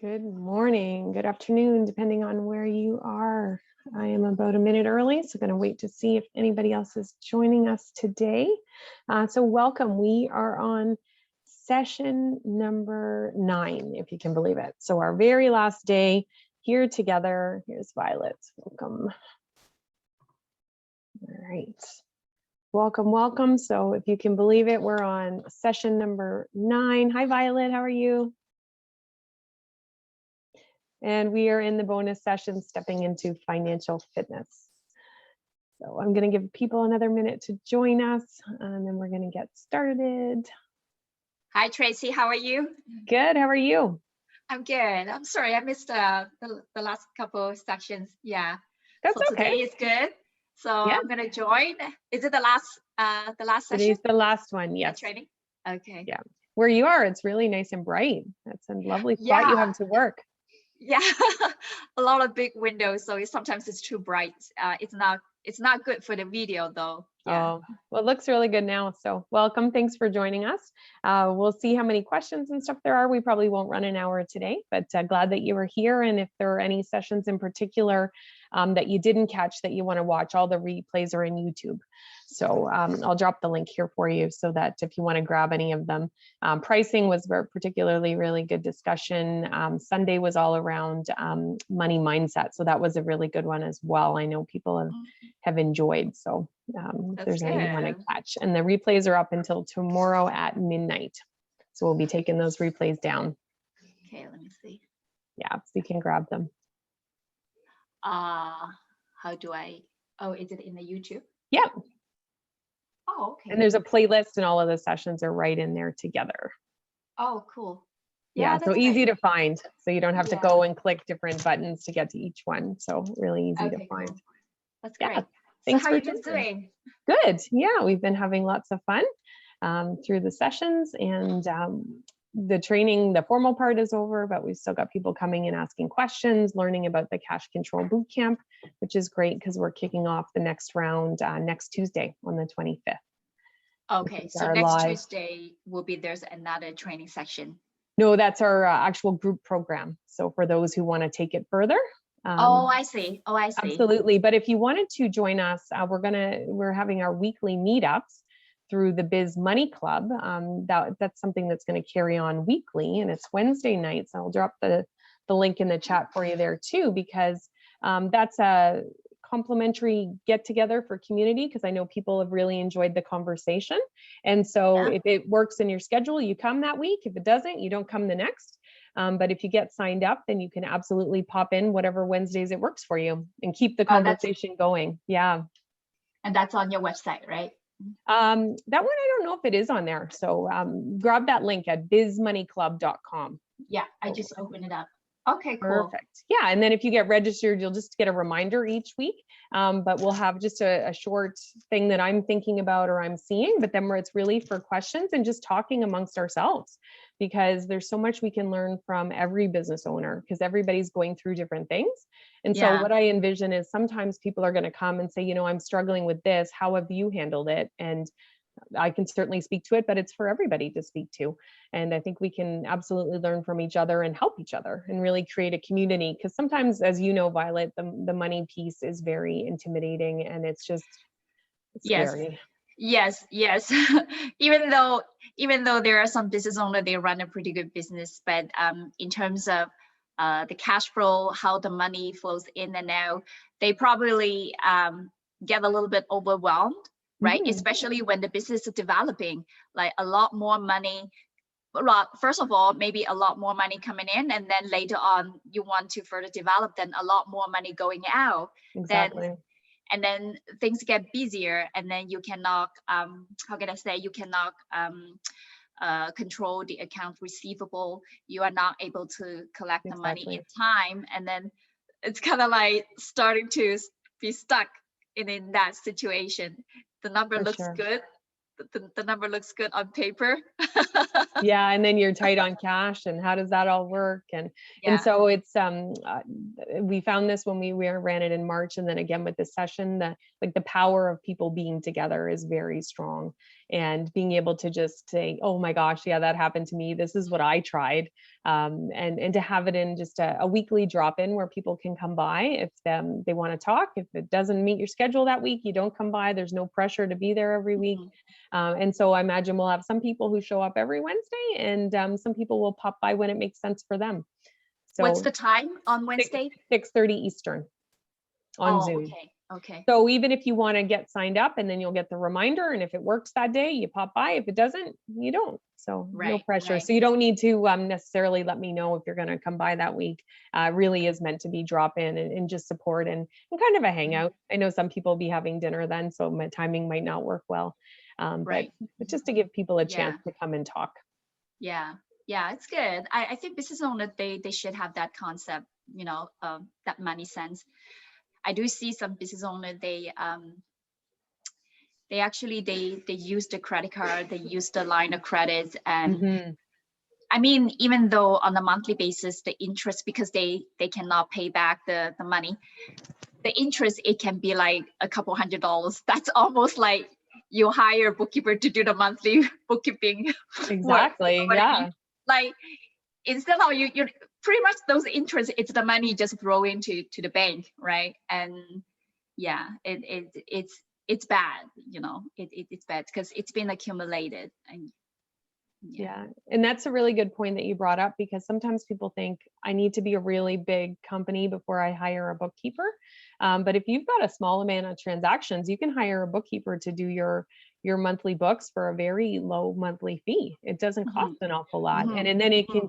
Good morning, good afternoon, depending on where you are. I am about a minute early, so going to wait to see if anybody else is joining us today. So welcome. We are on session number 9, if you can believe it. So our very last day here together. Here's Violet. Welcome. All right. Welcome, welcome. So if you can believe it, we're on session number 9. Hi, Violet. How are you? And we are in the bonus session, stepping into financial fitness. So I'm going to give people another minute to join us, and then we're going to get started. Hi, Tracy. How are you? Good. How are you? I'm good. I'm sorry I missed the last couple of sections. Yeah. That's so okay. Today is good. So yeah. I'm going to join. Is it the last session? Today's the last one. Yes. Training. Okay. Yeah. Where you are, it's really nice and bright. That's a lovely spot you have to work. Yeah, a lot of big windows, so sometimes it's too bright. It's not good for the video though. Yeah. Oh, well, it looks really good now. So welcome. Thanks for joining us. We'll see how many questions and stuff there are. We probably won't run an hour today, but glad that you were here. And if there are any sessions in particular that you didn't catch that you want to watch, all the replays are in YouTube. So I'll drop the link here for you so that if you want to grab any of them. Pricing was particularly really good discussion. Sunday was all around money mindset. So that was a really good one as well. I know people have enjoyed. So if there's any you want to catch. And the replays are up until tomorrow at midnight. So we'll be taking those replays down. Okay, let me see. Yeah, so you can grab them. How do I, is it in the YouTube? Yep. Oh, okay. And there's a playlist and all of the sessions are right in there together. Oh, cool. Yeah, so easy to find. So you don't have to go and click different buttons to get to each one. So really easy to find. Cool. That's great. Thanks so how you been doing? Good. Yeah, we've been having lots of fun through the sessions, and the training, the formal part is over, but we've still got people coming and asking questions, learning about the Cash Control Bootcamp, which is great because we're kicking off the next round next Tuesday on the 25th. Okay, so next Tuesday there's another training section. No, that's our actual group program. So for those who want to take it further. I see. Absolutely. But if you wanted to join us, we're having our weekly meetups through the Biz Money Club. That's something that's going to carry on weekly, and it's Wednesday nights. I'll drop the link in the chat for you there too, because that's a complimentary get together for community, because I know people have really enjoyed the conversation. And so if it works in your schedule, you come that week. If it doesn't, you don't come the next. But if you get signed up, then you can absolutely pop in whatever Wednesdays it works for you and keep the conversation going. Yeah. And that's on your website, right? That one, I don't know if it is on there. So grab that link at bizmoneyclub.com. Yeah, I just opened it up. Okay, cool. Perfect. Yeah, and then if you get registered, you'll just get a reminder each week. But we'll have just a short thing that I'm thinking about or I'm seeing, but then where it's really for questions and just talking amongst ourselves, because there's so much we can learn from every business owner, because everybody's going through different things. And so what I envision is sometimes people are going to come and say, I'm struggling with this. How have you handled it? And I can certainly speak to it, but it's for everybody to speak to. And I think we can absolutely learn from each other and help each other and really create a community. Because sometimes, as you know, Violet, the money piece is very intimidating, and it's scary. Yes. even though there are some business owners, they run a pretty good business, but in terms of the cash flow, how the money flows in and out, they probably get a little bit overwhelmed. Right, especially when the business is developing, like a lot more money. First of all, maybe a lot more money coming in, and then later on you want to further develop, then a lot more money going out. Exactly. And then things get busier, and then you cannot, you cannot control the account receivable. You are not able to collect the money in time, and then it's kind of like starting to be stuck in that situation. The number looks good. The number looks good on paper. Yeah, and then you're tight on cash, and how does that all work? And so it's we found this when we ran it in March, and then again with this session, the power of people being together is very strong. and being able to just say, oh my gosh, yeah, that happened to me. This is what I tried. And to have it in just a weekly drop in where people can come by if they want to talk. If it doesn't meet your schedule that week, you don't come by. There's no pressure to be there every week. And so I imagine we'll have some people who show up every Wednesday, and some people will pop by when it makes sense for them. So what's the time on Wednesday? 6:30 Eastern on Zoom. Okay. So even if you want to get signed up, and then you'll get the reminder, and if it works that day, you pop by. If it doesn't, you don't. So no pressure. So you don't need to necessarily let me know if you're going to come by that week. Really is meant to be drop in and just support and kind of a hangout. I know some people will be having dinner then, so my timing might not work well. But just to give people a chance to come and talk. Yeah, it's good. I think business owners, they should have that concept, that money sense. I do see some business owners, they actually use the credit card, they use the line of credit, and I mean, even though on a monthly basis, the interest, because they cannot pay back the money, the interest, it can be like a couple $100. That's almost like you hire a bookkeeper to do the monthly bookkeeping. Exactly. Work. Yeah. Like instead of you pretty much those interests, it's the money just throw into the bank, right? And yeah, it's bad, it's bad because it's been accumulated. And yeah, and that's a really good point that you brought up, because sometimes people think I need to be a really big company before I hire a bookkeeper. But if you've got a small amount of transactions, you can hire a bookkeeper to do your monthly books for a very low monthly fee. It doesn't cost an awful lot, and then it can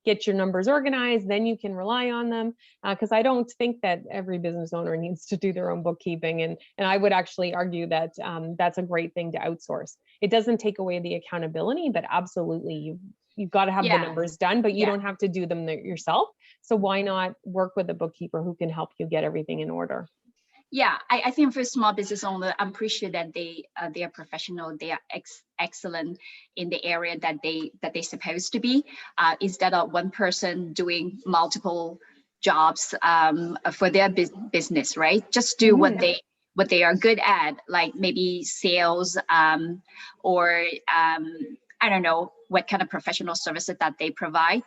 get your numbers organized. Then you can rely on them, because I don't think that every business owner needs to do their own bookkeeping, and I would actually argue that that's a great thing to outsource. It doesn't take away the accountability, but absolutely you've got to have the numbers done, but you don't have to do them yourself. So why not work with a bookkeeper who can help you get everything in order? Yeah, I think for small business owner, I'm pretty sure that they are professional. They are excellent in the area that they're supposed to be. Instead of one person doing multiple jobs for their business, right? Just do what they are good at, like maybe sales, or I don't know what kind of professional services that they provide.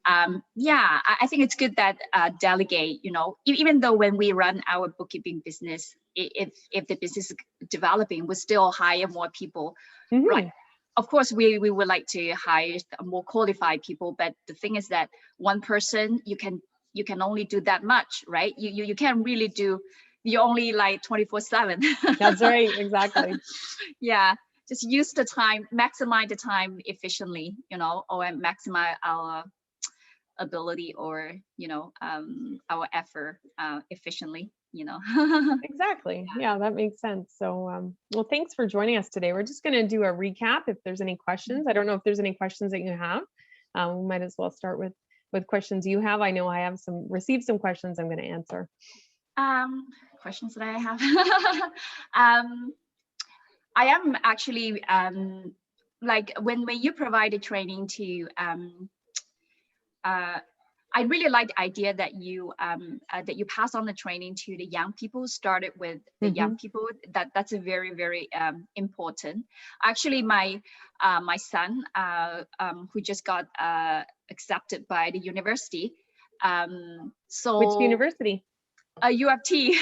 I think it's good that delegate, even though when we run our bookkeeping business, if the business is developing, we still hire more people, right? Of course, we would like to hire more qualified people, but the thing is that one person, you can only do that much, right? You can't really do, you only like 24/7. That's right, exactly. Yeah. Just use the time, maximize the time efficiently, or maximize our ability, or our effort efficiently. Exactly. Yeah, that makes sense. So well, thanks for joining us today. We're just going to do a recap. If there's any questions, I don't know if there's any questions that you have. We might as well start with questions you have. I know I have received some questions I'm going to answer. Questions that I have. I am actually like when you provide a training to I really like the idea that you pass on the training to the young people, started with the young people. That's a very, very important. Actually, my son, who just got accepted by the university. So which university? U of T.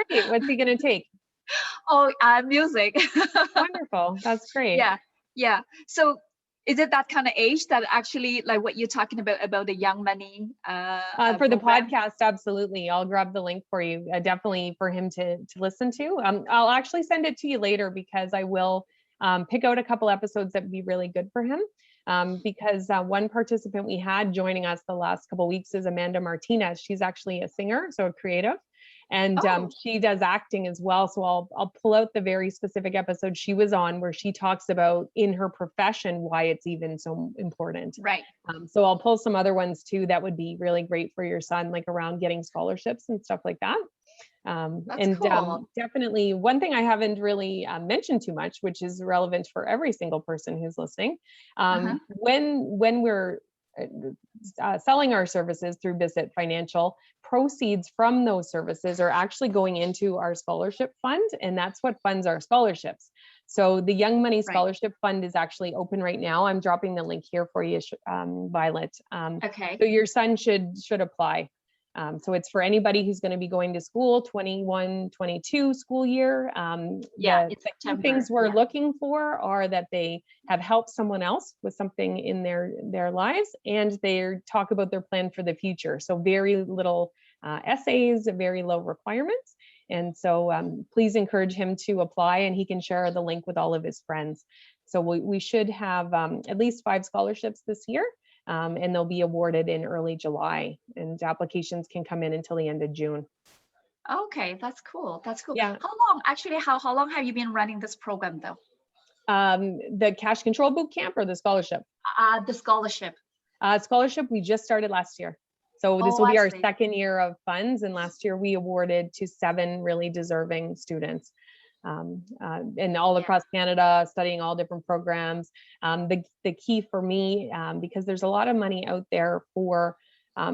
Great. What's he going to take? Oh, music. Wonderful. That's great. Yeah. So is it that kind of age that actually, like what you're talking about the Young Money? For the podcast, absolutely. I'll grab the link for you. Definitely for him to listen to. I'll actually send it to you later, because I will pick out a couple episodes that would be really good for him. Because one participant we had joining us the last couple of weeks is Amanda Martinez. She's actually a singer, so a creative. And she does acting as well. So I'll pull out the very specific episode she was on, where she talks about in her profession why it's even so important. Right. So I'll pull some other ones too that would be really great for your son, like around getting scholarships and stuff like that. That's cool. Definitely one thing I haven't really mentioned too much, which is relevant for every single person who's listening. When we're selling our services through Visit Financial, proceeds from those services are actually going into our scholarship fund, and that's what funds our scholarships. So the Young Money Right. Scholarship Fund is actually open right now. I'm dropping the link here for you, Violet. Okay. So your son should apply. So it's for anybody who's going to be going to school, 21-22 school year. Yeah, The it's key September. things we're Yeah. looking for are that they have helped someone else with something in their lives, and they talk about their plan for the future. So very little essays, very low requirements. And so please encourage him to apply, and he can share the link with all of his friends. So we should have at least 5 scholarships this year. And they'll be awarded in early July, and applications can come in until the end of June. Okay, that's cool. That's cool. Yeah. How long have you been running this program though? The Cash Control Bootcamp or the scholarship? The scholarship. Scholarship, we just started last year. So this will be our see. second year of funds. And last year we awarded to 7 really deserving students. And all across Canada, studying all different programs. The key for me, because there's a lot of money out there for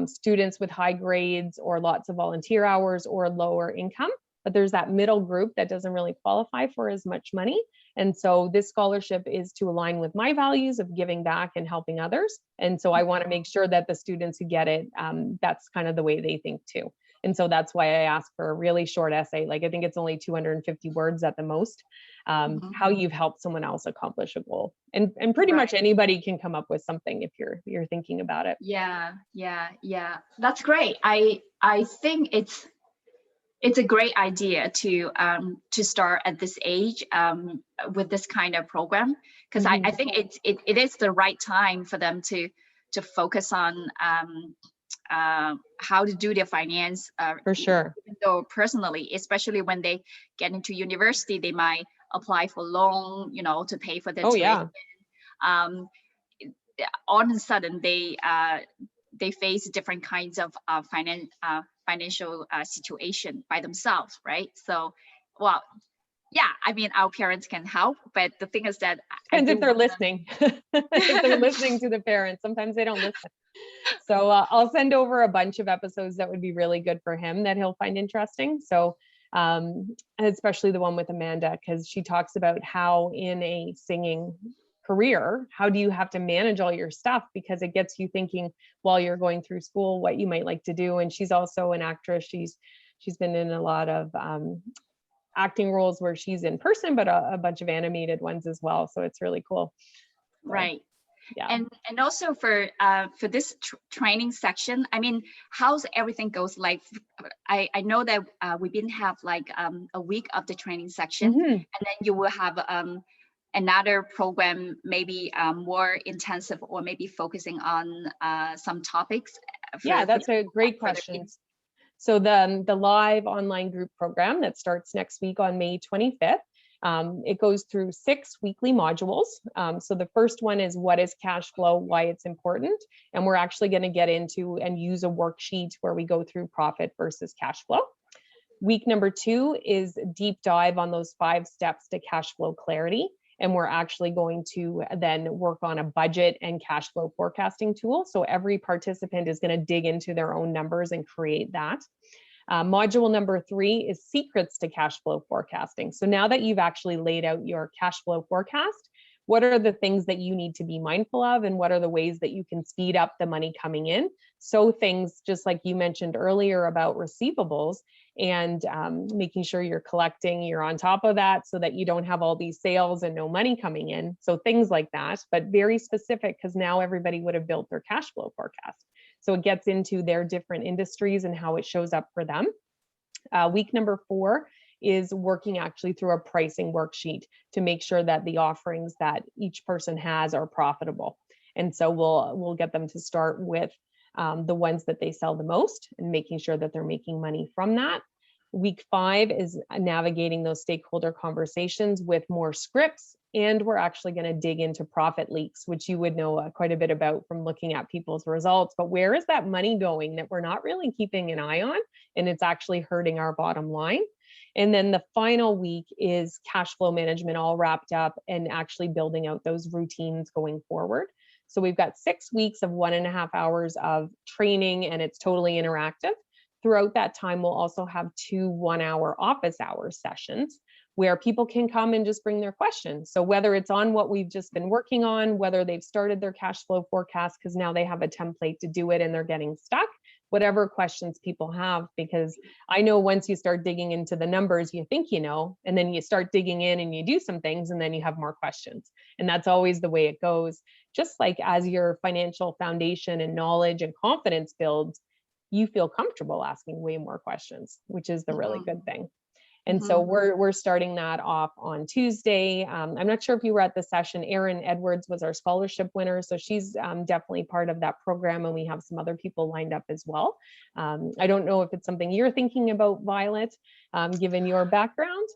students with high grades or lots of volunteer hours or lower income, but there's that middle group that doesn't really qualify for as much money. And so this scholarship is to align with my values of giving back and helping others. And so I want to make sure that the students who get it, that's kind of the way they think too. And so that's why I asked for a really short essay. Like, I think it's only 250 words at the most, how you've helped someone else accomplish a goal. And pretty much anybody can come up with something if you're thinking about it. Yeah. That's great. I think it's a great idea to start at this age with this kind of program, because I think it is the right time for them to focus on how to do their finance. For sure. Even though personally, especially when they get into university, they might apply for loan, to pay for their tuition. All of a sudden, they face different kinds of financial situation by themselves, right? So, well, yeah, I mean, our parents can help, but the thing is that depends if they're listening. If they're listening to the parents, sometimes they don't listen. So I'll send over a bunch of episodes that would be really good for him that he'll find interesting. So especially the one with Amanda, because she talks about how in a singing career, how do you have to manage all your stuff, because it gets you thinking while you're going through school what you might like to do. And she's also an actress. She's been in a lot of acting roles where she's in person, but a bunch of animated ones as well. So it's really cool. So, right. Yeah. And also for this training section, I mean, how's everything goes? Like, I know that we didn't have like a week of the training section, and then you will have another program, maybe more intensive, or maybe focusing on some topics. That's a great question. So the live online group program that starts next week on May 25th, it goes through 6 weekly modules. So the first one is what is cash flow, why it's important. And we're actually going to get into and use a worksheet where we go through profit versus cash flow. Week number 2 is deep dive on those 5 steps to cash flow clarity. And we're actually going to then work on a budget and cash flow forecasting tool. So every participant is going to dig into their own numbers and create that. Module number 3 is secrets to cash flow forecasting. So now that you've actually laid out your cash flow forecast, what are the things that you need to be mindful of, and what are the ways that you can speed up the money coming in? So things just like you mentioned earlier about receivables, and making sure you're collecting, you're on top of that so that you don't have all these sales and no money coming in. So things like that, but very specific, because now everybody would have built their cash flow forecast. So it gets into their different industries and how it shows up for them. Week number 4 is working actually through a pricing worksheet to make sure that the offerings that each person has are profitable. And so we'll get them to start with the ones that they sell the most and making sure that they're making money from that. Week 5 is navigating those stakeholder conversations with more scripts. And we're actually going to dig into profit leaks, which you would know quite a bit about from looking at people's results. But where is that money going that we're not really keeping an eye on? And it's actually hurting our bottom line. And then the final week is cash flow management all wrapped up and actually building out those routines going forward. So we've got 6 weeks of 1.5 hours of training, and it's totally interactive. Throughout that time, we'll also have 2 1-hour office hour sessions where people can come and just bring their questions. So whether it's on what we've just been working on, whether they've started their cash flow forecast because now they have a template to do it and they're getting stuck, whatever questions people have, because I know once you start digging into the numbers, you think you know, and then you start digging in and you do some things and then you have more questions. And that's always the way it goes. Just like as your financial foundation and knowledge and confidence builds, you feel comfortable asking way more questions, which is the really good thing. And so we're starting that off on Tuesday. I'm not sure if you were at the session. Erin Edwards was our scholarship winner. So she's definitely part of that program. And we have some other people lined up as well. I don't know if it's something you're thinking about, Violet, given your background.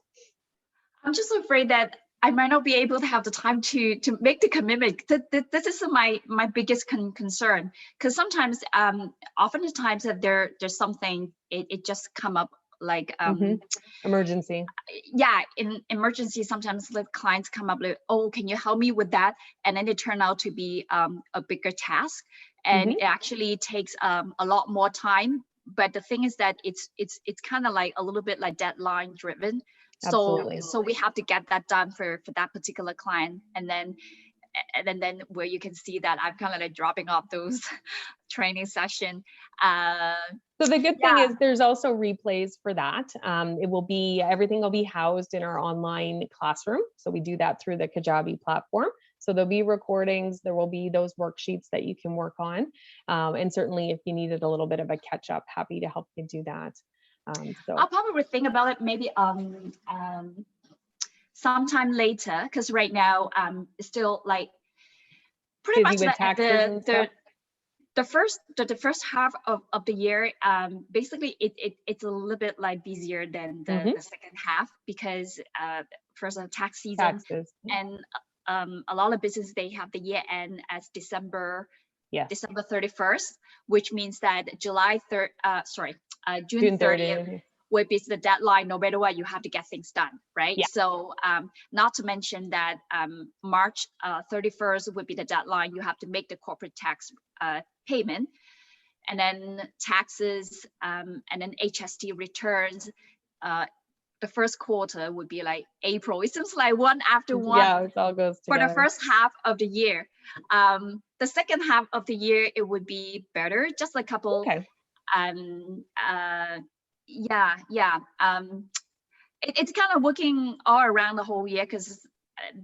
I'm just afraid that I might not be able to have the time to make the commitment. This is my biggest concern, because sometimes, oftentimes that there's something, it just come up like emergency. Yeah, in emergency, sometimes the clients come up like, oh, can you help me with that? And then it turned out to be a bigger task, and it actually takes a lot more time. But the thing is that it's kind of like a little bit like deadline driven. Absolutely. So we have to get that done for that particular client, and then where you can see that I'm kind of like dropping off those training session. So the good thing is there's also replays for that. Everything will be housed in our online classroom. So we do that through the Kajabi platform. So there'll be recordings, there will be those worksheets that you can work on. And certainly if you needed a little bit of a catch up, happy to help you do that. So I'll probably think about it maybe sometime later, because right now it's still like pretty much the first half of the year, basically it's a little bit like busier than the second half, because first tax season, taxes. And a lot of businesses, they have the year end as December 31st, which means that June 30th would be the deadline. No matter what, you have to get things done, right? Yeah. So not to mention that March 31st would be the deadline. You have to make the corporate tax payment, and then taxes, and then HST returns. The first quarter would be like April. It seems like one after one. Yeah, it all goes together. For the first half of the year. The second half of the year, it would be better. Just a couple. Okay. It's kind of working all around the whole year, because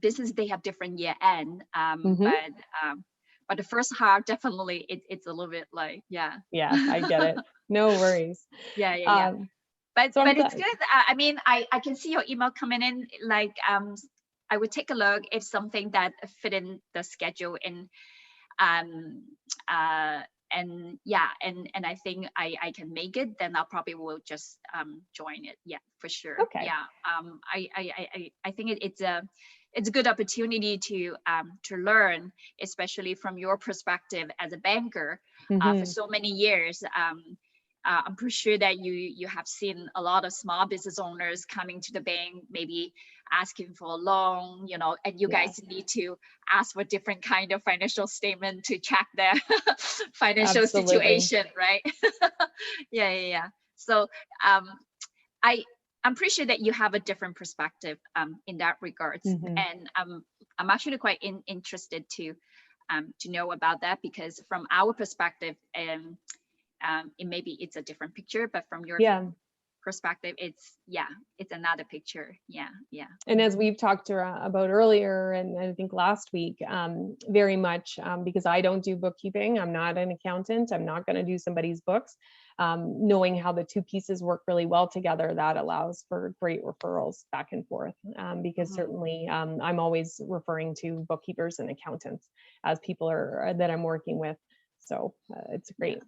business, they have different year end. But the first half, definitely it's a little bit like, yeah, I get it. No worries. Yeah. But it's good. I mean, I can see your email coming in. Like, I would take a look if something that fit in the schedule, and I think I can make it. Then I'll probably will just join it. Yeah, for sure. Okay. Yeah. I think it's a good opportunity to learn, especially from your perspective as a banker for so many years. I'm pretty sure that you have seen a lot of small business owners coming to the bank, maybe asking for a loan, and you guys need to ask for different kind of financial statement to check their financial situation, right? Yeah. So I'm pretty sure that you have a different perspective in that regards, and I'm actually quite interested to know about that, because from our perspective, it's a different picture, but from your perspective, it's another picture. Yeah. And as we've talked about earlier, and I think last week, very much because I don't do bookkeeping, I'm not an accountant, I'm not going to do somebody's books. Knowing how the two pieces work really well together, that allows for great referrals back and forth, because certainly I'm always referring to bookkeepers and accountants as people that I'm working with. So it's great. Yeah.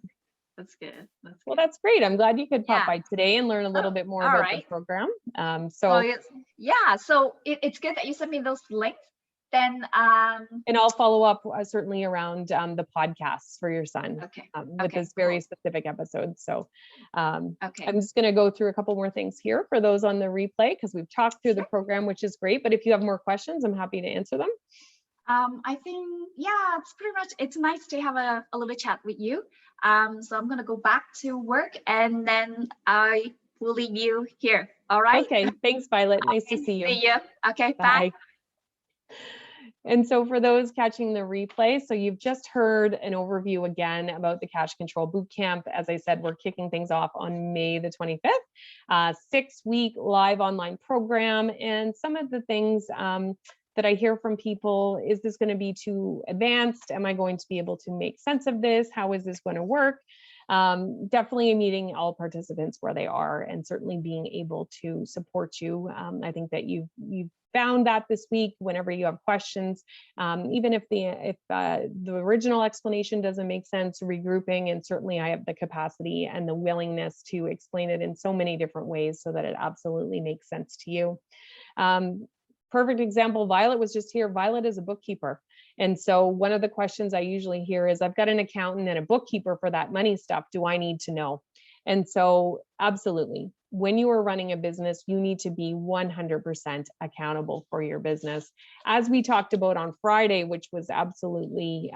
That's good. Well, that's great. I'm glad you could pop by today and learn a little bit more about the program. So it's good that you sent me those links. Then and I'll follow up certainly around the podcasts for your son with this very specific episode. So I'm just going to go through a couple more things here for those on the replay, because we've talked through the program, which is great. But if you have more questions, I'm happy to answer them. I think, it's pretty much, it's nice to have a little chat with you. So I'm going to go back to work, and then I we'll leave you here. All right. Okay, thanks, Violet. Nice to Okay, see you. See you. Okay, bye. Bye. And so for those catching the replay, so you've just heard an overview again about the Cash Control Bootcamp. As I said, we're kicking things off on May the 25th, 6-week live online program. And some of the things that I hear from people, is this going to be too advanced? Am I going to be able to make sense of this? How is this going to work? Definitely meeting all participants where they are, and certainly being able to support you. I think that you've found that this week, whenever you have questions, even if the original explanation doesn't make sense, regrouping, and certainly I have the capacity and the willingness to explain it in so many different ways so that it absolutely makes sense to you. Perfect example, Violet was just here. Violet is a bookkeeper. And so one of the questions I usually hear is, I've got an accountant and a bookkeeper for that money stuff. Do I need to know? And so absolutely, when you are running a business, you need to be 100% accountable for your business. As we talked about on Friday, which was absolutely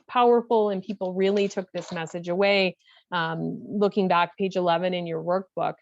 powerful, and people really took this message away. Looking back, page 11 in your workbook,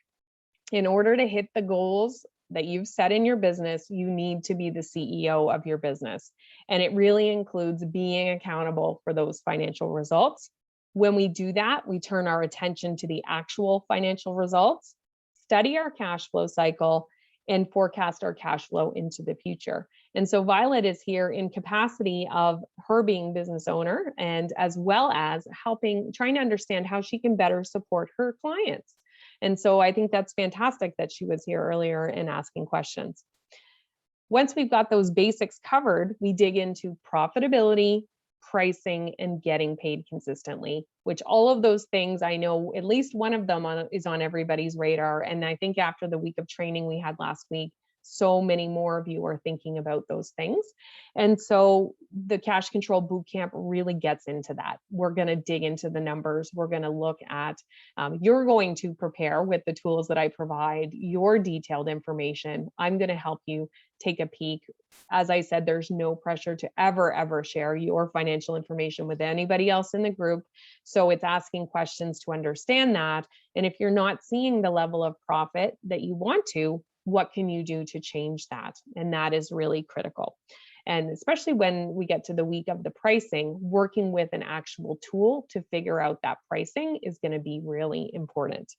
in order to hit the goals that you've set in your business, you need to be the CEO of your business. And it really includes being accountable for those financial results. When we do that, we turn our attention to the actual financial results, study our cash flow cycle, and forecast our cash flow into the future. And so Violet is here in capacity of her being business owner, and as well as trying to understand how she can better support her clients. And so I think that's fantastic that she was here earlier and asking questions. Once we've got those basics covered, we dig into profitability, pricing, and getting paid consistently, which all of those things, I know at least one of them is on everybody's radar. And I think after the week of training we had last week, so many more of you are thinking about those things. And so the Cash Control Bootcamp really gets into that. We're going to dig into the numbers. We're going to look at, you're going to prepare with the tools that I provide, your detailed information. I'm going to help you take a peek. As I said, there's no pressure to ever share your financial information with anybody else in the group. So it's asking questions to understand that. And if you're not seeing the level of profit that you want to, what can you do to change that? And that is really critical. And especially when we get to the week of the pricing, working with an actual tool to figure out that pricing is going to be really important.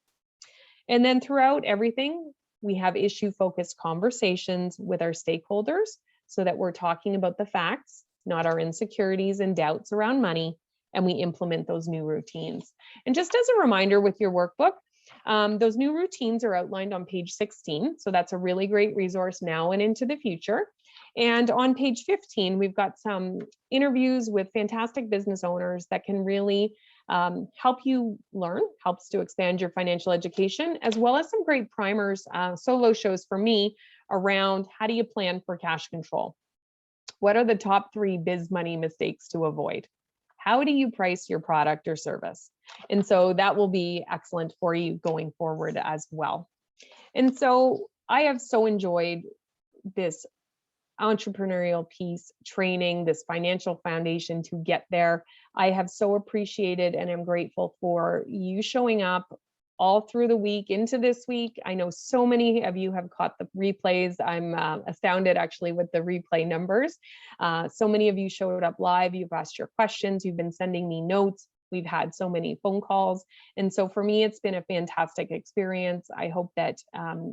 And then throughout everything, we have issue-focused conversations with our stakeholders so that we're talking about the facts, not our insecurities and doubts around money, and we implement those new routines. And just as a reminder with your workbook, those new routines are outlined on page 16. So that's a really great resource now and into the future. And on page 15, we've got some interviews with fantastic business owners that can really help you learn, helps to expand your financial education, as well as some great primers, solo shows for me around how do you plan for cash control? What are the top 3 biz money mistakes to avoid? How do you price your product or service? And so that will be excellent for you going forward as well. And so I have so enjoyed this entrepreneurial piece training, this financial foundation to get there. I have so appreciated and I'm grateful for you showing up all through the week into this week. I know so many of you have caught the replays. I'm astounded actually with the replay numbers. So many of you showed up live. You've asked your questions. You've been sending me notes. We've had so many phone calls. And so for me, it's been a fantastic experience. I hope that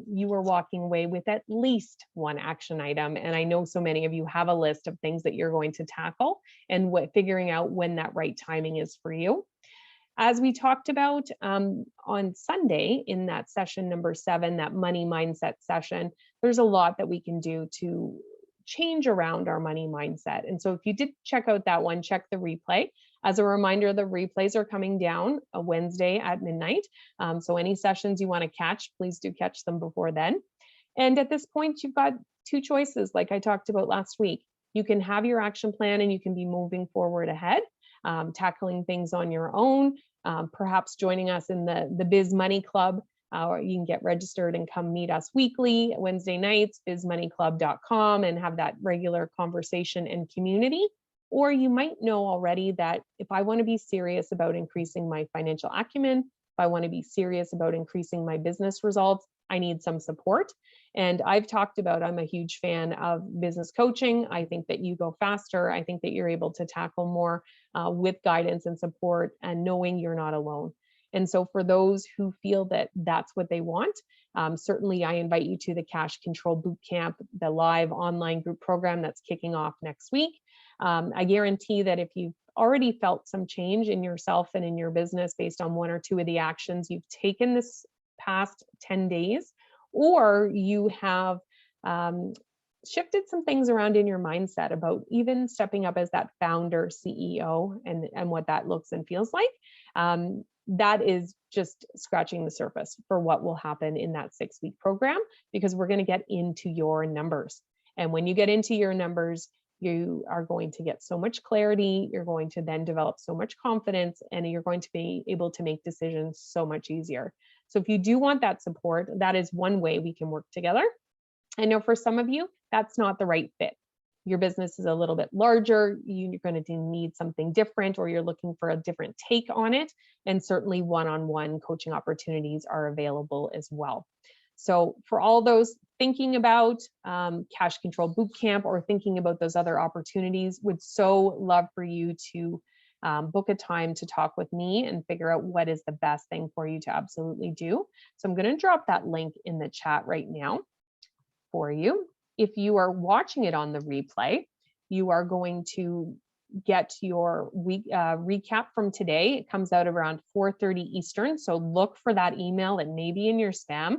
you are walking away with at least one action item. And I know so many of you have a list of things that you're going to tackle and figuring out when that right timing is for you. As we talked about on Sunday in that session number 7, that money mindset session, there's a lot that we can do to change around our money mindset. And so if you did check out that one, check the replay. As a reminder, the replays are coming down a Wednesday at midnight. So any sessions you want to catch, please do catch them before then. And at this point, you've got 2 choices, like I talked about last week. You can have your action plan and you can be moving forward ahead, tackling things on your own, perhaps joining us in the Biz Money Club. Or you can get registered and come meet us weekly, Wednesday nights, bizmoneyclub.com, and have that regular conversation and community. Or you might know already that if I want to be serious about increasing my financial acumen, if I want to be serious about increasing my business results, I need some support. And I've talked about, I'm a huge fan of business coaching. I think that you go faster. I think that you're able to tackle more with guidance and support and knowing you're not alone. And so for those who feel that that's what they want, certainly I invite you to the Cash Control Bootcamp, the live online group program that's kicking off next week. I guarantee that if you've already felt some change in yourself and in your business based on one or two of the actions you've taken this past 10 days, or you have shifted some things around in your mindset about even stepping up as that founder CEO and what that looks and feels like, that is just scratching the surface for what will happen in that 6-week program, because we're going to get into your numbers. And when you get into your numbers, you are going to get so much clarity, you're going to then develop so much confidence, and you're going to be able to make decisions so much easier. So if you do want that support, that is one way we can work together. I know for some of you, that's not the right fit. Your business is a little bit larger, you're going to need something different, or you're looking for a different take on it. And certainly one-on-one coaching opportunities are available as well. So for all those thinking about Cash Control Bootcamp or thinking about those other opportunities, would so love for you to book a time to talk with me and figure out what is the best thing for you to absolutely do. So I'm going to drop that link in the chat right now for you. If you are watching it on the replay, you are going to get your week recap from today. It comes out around 4:30 Eastern. So look for that email. It may be in your spam.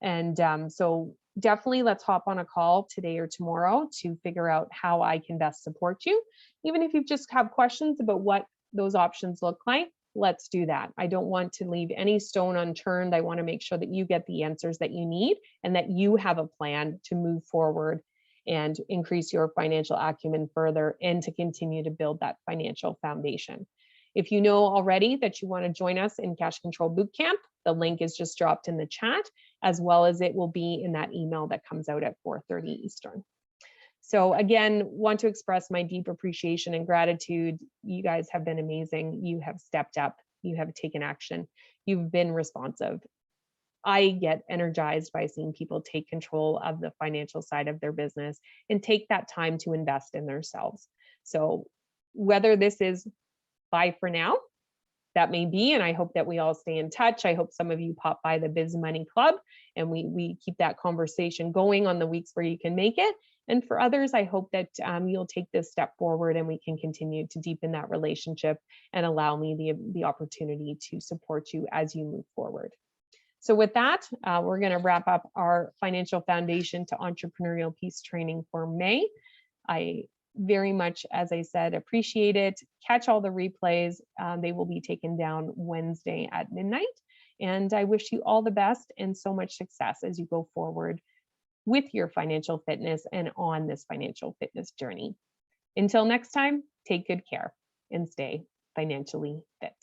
And so definitely let's hop on a call today or tomorrow to figure out how I can best support you. Even if you just have questions about what those options look like, let's do that. I don't want to leave any stone unturned. I want to make sure that you get the answers that you need and that you have a plan to move forward and increase your financial acumen further and to continue to build that financial foundation. If you know already that you want to join us in Cash Control Bootcamp, the link is just dropped in the chat, as well as it will be in that email that comes out at 4:30 Eastern. So again, want to express my deep appreciation and gratitude. You guys have been amazing. You have stepped up. You have taken action. You've been responsive. I get energized by seeing people take control of the financial side of their business and take that time to invest in themselves. So whether this is bye for now, that may be, and I hope that we all stay in touch. I hope some of you pop by the Biz Money Club and we keep that conversation going on the weeks where you can make it. And for others, I hope that you'll take this step forward and we can continue to deepen that relationship and allow me the opportunity to support you as you move forward. So with that, we're going to wrap up our Financial Foundation to Entrepreneurial Peace training for May. I very much, as I said, appreciate it. Catch all the replays. They will be taken down Wednesday at midnight. And I wish you all the best and so much success as you go forward with your financial fitness and on this financial fitness journey. Until next time, take good care and stay financially fit.